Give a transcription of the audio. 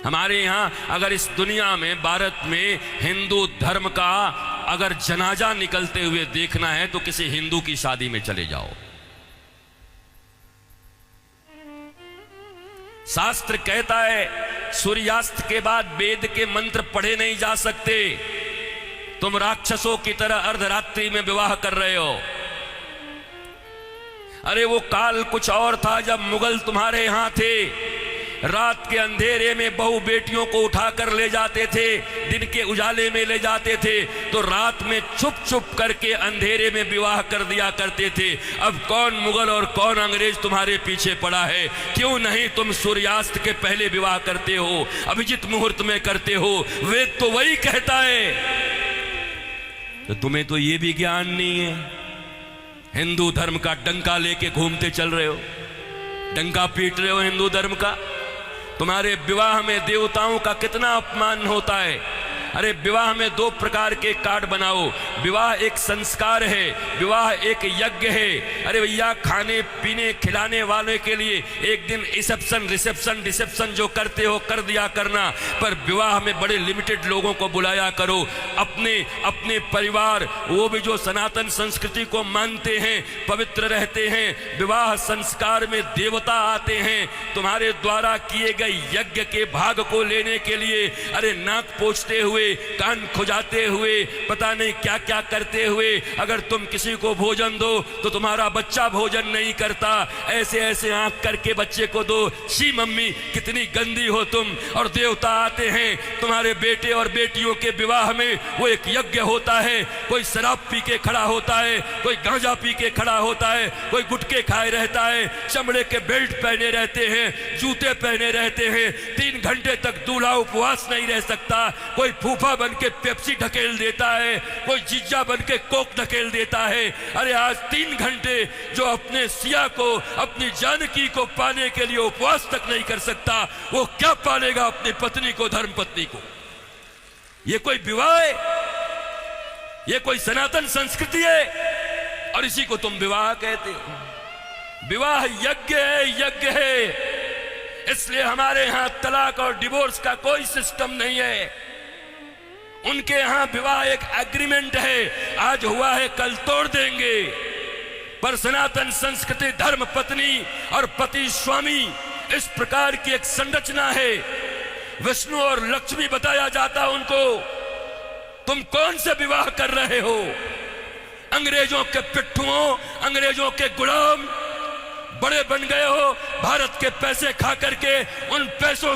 हमारे यहाँ अगर इस दुनिया में, भारत में हिंदू धर्म का अगर जनाजा निकलते हुए देखना है तो किसी हिंदू की शादी में चले जाओ। शास्त्र कहता है सूर्यास्त के बाद वेद के मंत्र पढ़े नहीं जा सकते। तुम राक्षसों की तरह अर्धरात्रि में विवाह कर रहे हो। अरे वो काल कुछ और था जब मुगल तुम्हारे यहां थे। रात के अंधेरे में बहू बेटियों को उठाकर ले जाते थे, दिन के उजाले में ले जाते थे, तो रात में छुप छुप करके अंधेरे में विवाह कर दिया करते थे। अब कौन मुगल और कौन अंग्रेज तुम्हारे पीछे पड़ा है? क्यों नहीं तुम सूर्यास्त के पहले विवाह करते हो, अभिजित मुहूर्त में करते हो? वेद तो वही कहता है। तो तुम्हें तो ये भी ज्ञान नहीं है। हिंदू धर्म का डंका लेके घूमते चल रहे हो, डंका पीट रहे हो हिंदू धर्म का। तुम्हारे विवाह में देवताओं का कितना अपमान होता है। अरे विवाह में दो प्रकार के कार्ड बनाओ। विवाह एक संस्कार है, विवाह एक यज्ञ है। अरे भैया, खाने पीने खिलाने वाले के लिए एक दिन रिसेप्शन जो करते हो कर दिया करना, पर विवाह में बड़े लिमिटेड लोगों को बुलाया करो। अपने अपने परिवार, वो भी जो सनातन संस्कृति को मानते हैं, पवित्र रहते हैं। विवाह संस्कार में देवता आते हैं तुम्हारे द्वारा किए गए यज्ञ के भाग को लेने के लिए। अरे नाक पोंछते हुए, कान खुजाते हुए, पता नहीं क्या क्या करते हुए अगर तुम किसी को भोजन दो तो तुम्हारा बच्चा भोजन नहीं करता। ऐसे ऐसे आंख करके बच्चे को दो। शी मम्मी, कितनी गंदी हो तुम। और देवता आते हैं तुम्हारे बेटे और बेटियों के विवाह में। वो एक यज्ञ होता है। कोई शराब पी के खड़ा होता है, कोई गांजा पी के खड़ा होता है, कोई गुटके खाए रहता है, चमड़े के बेल्ट पहने रहते हैं, जूते पहने रहते हैं। 3 घंटे तक दूल्हा उपवास नहीं रह सकता। कोई फूफा बन के पेप्सी ढकेल देता है, कोई जीजा बन के कोक ढकेल देता है। अरे आज 3 घंटे जो अपने सिया को, अपनी जानकी को पाने के लिए उपवास तक नहीं कर सकता, वो क्या पालेगा अपनी पत्नी को, धर्म पत्नी को? ये कोई विवाह है? ये कोई सनातन संस्कृति है? और इसी को तुम विवाह कहते हो। विवाह यज्ञ है, यज्ञ है। इसलिए हमारे यहां तलाक और डिवोर्स का कोई सिस्टम नहीं है। उनके यहां विवाह एक एग्रीमेंट है, आज हुआ है कल तोड़ देंगे। पर सनातन संस्कृति धर्म पत्नी और पति स्वामी, इस प्रकार की एक संरचना है। विष्णु और लक्ष्मी बताया जाता उनको। तुम कौन से विवाह कर रहे हो? अंग्रेजों के पिट्ठुओं, अंग्रेजों के गुलाम बड़े बन गए हो। भारत के पैसे खा करके उन पैसों